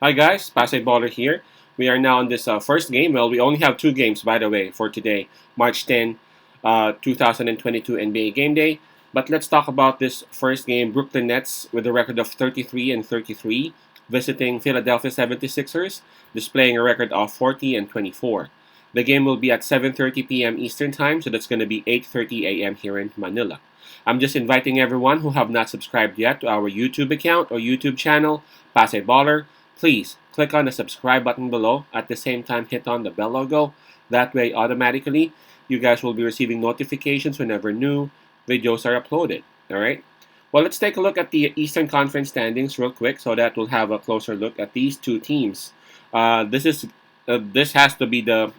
Hi guys, Pasay Baller here. We are now on this first game. Well, we only have two games, by the way, for today, March 10, 2022 NBA Game Day. But let's talk about this first game. Brooklyn Nets with a record of 33 and 33, visiting Philadelphia 76ers, displaying a record of 40 and 24. The game will be at 7:30 p.m. Eastern Time, so that's going to be 8:30 a.m. here in Manila. I'm just inviting everyone who have not subscribed yet to our YouTube account or YouTube channel, Pasay Baller. Please click on the subscribe button below. At the same time, hit on the bell logo. That way, automatically, you guys will be receiving notifications whenever new videos are uploaded. All right. Well, let's take a look at the Eastern Conference standings real quick, so that we'll have a closer look at these two teams. This has to be the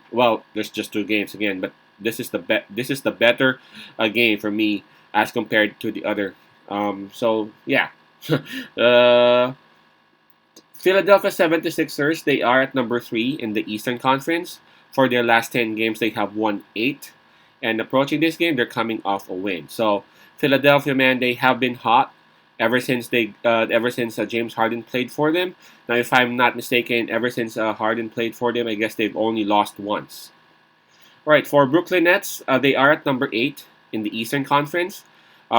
There's just two games again, but this is the better game for me as compared to the other. So yeah. uh, Philadelphia 76ers, they are at number 3 in the Eastern Conference. For their last 10 games, they have won 8. And approaching this game, they're coming off a win. So, Philadelphia, man, they have been hot ever since James Harden played for them. Now, if I'm not mistaken, ever since Harden played for them, I guess they've only lost once. All right, for Brooklyn Nets, they are at number 8 in the Eastern Conference.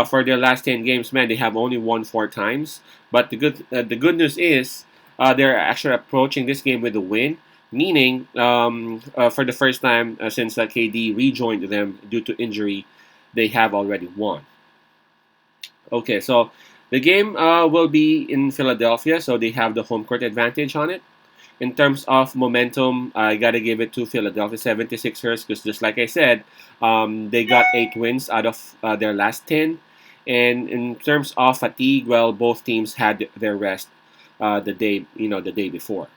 For their last 10 games, man, they have only won 4 times. But the good news is they're actually approaching this game with a win, meaning for the first time since KD rejoined them due to injury, they have already won. Okay, so the game will be in Philadelphia, so they have the home court advantage on it. In terms of momentum, I gotta give it to Philadelphia 76ers because just like I said, they got 8 wins out of their last 10. And in terms of fatigue, well, both teams had their rest the day before.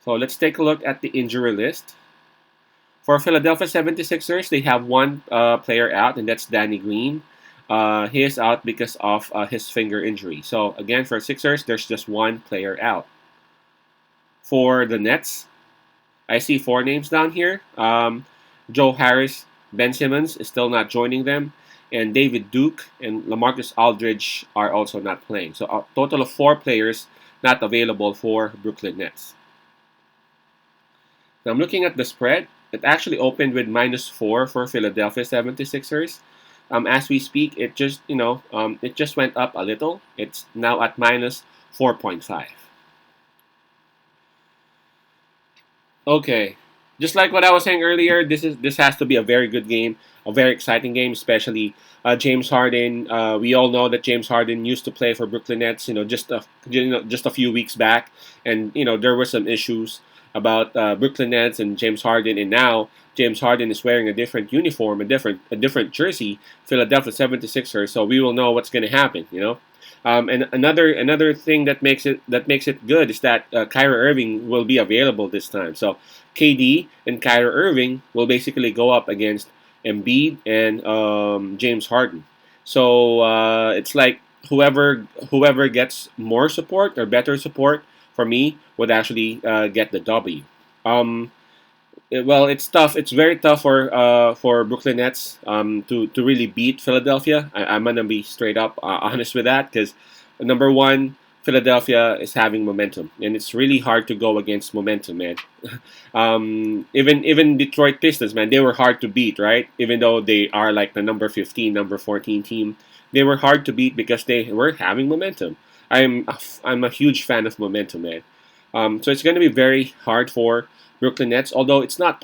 So let's take a look at the injury list. For Philadelphia 76ers, they have one player out, and that's Danny Green. He is out because of his finger injury. So again, for Sixers, there's just one player out. For the Nets, I see 4 names down here. Joe Harris, Ben Simmons is still not joining them, and David Duke and LaMarcus Aldridge are also not playing. So a total of 4 players not available for Brooklyn Nets. Now I'm looking at the spread. It actually opened with -4 for Philadelphia 76ers. As we speak, it just went up a little. It's now at -4.5. Okay, just like what I was saying earlier, this has to be a very good game, a very exciting game, especially James Harden. We all know that James Harden used to play for Brooklyn Nets. Just a few weeks back, and there were some issues about Brooklyn Nets and James Harden, and now James Harden is wearing a different uniform, a different jersey, Philadelphia 76ers. So we will know what's going to happen. And another thing that makes it good is that Kyrie Irving will be available this time. So KD and Kyrie Irving will basically go up against Embiid and James Harden. So it's like whoever gets more support or better support for me would actually get the W. Um, well, it's tough. It's very tough for Brooklyn Nets to really beat Philadelphia. I'm gonna be straight up honest with that because number one, Philadelphia is having momentum, and it's really hard to go against momentum, man. Even Detroit Pistons, man, they were hard to beat, right? Even though they are like the number 15, number 14 team, they were hard to beat because they were having momentum. I'm a huge fan of momentum, man. So it's going to be very hard for Brooklyn Nets. Although it's not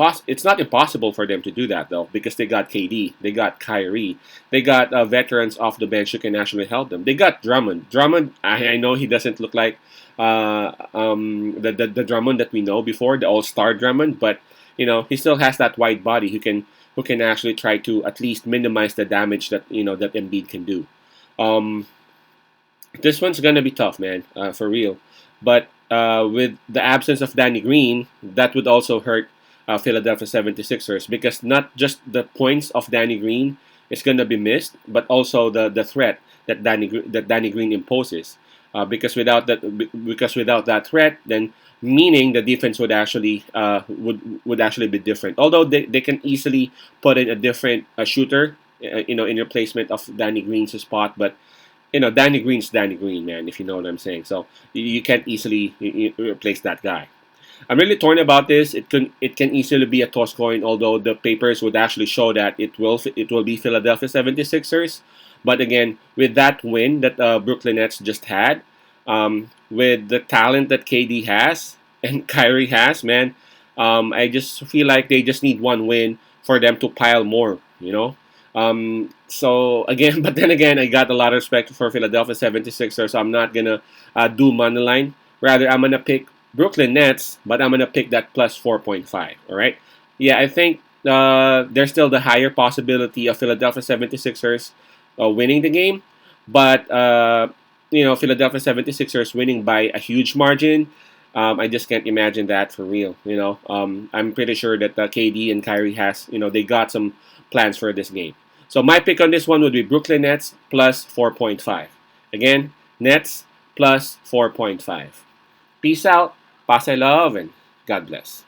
impossible for them to do that though, because they got KD, they got Kyrie, they got veterans off the bench who can actually help them. They got Drummond. Drummond, I know he doesn't look like the Drummond that we know before, the All Star Drummond, but he still has that wide body who can actually try to at least minimize the damage that Embiid can do. Um, this one's gonna be tough, man, for real. But with the absence of Danny Green, that would also hurt Philadelphia 76ers because not just the points of Danny Green is gonna be missed, but also the threat that Danny Green imposes. Because without that threat, then meaning the defense would actually be different. Although they can easily put in a different shooter, in replacement of Danny Green's spot, but Danny Green's Danny Green, man, if you know what I'm saying. So you can't easily replace that guy. I'm really torn about this. It can easily be a toss coin, although the papers would actually show that it will be Philadelphia 76ers. But again, with that win that Brooklyn Nets just had, with the talent that KD has and Kyrie has, man, I just feel like they just need one win for them to pile more. So again, but then again, I got a lot of respect for Philadelphia 76ers, so I'm not gonna do money line. Rather, I'm gonna pick Brooklyn Nets, but I'm gonna pick that plus 4.5. All right. Yeah, I think there's still the higher possibility of Philadelphia 76ers winning the game, but Philadelphia 76ers winning by a huge margin. I just can't imagine that for real. I'm pretty sure that KD and Kyrie they got some plans for this game. So my pick on this one would be Brooklyn Nets plus 4.5. Again, Nets plus 4.5. Peace out, pasa love, and God bless.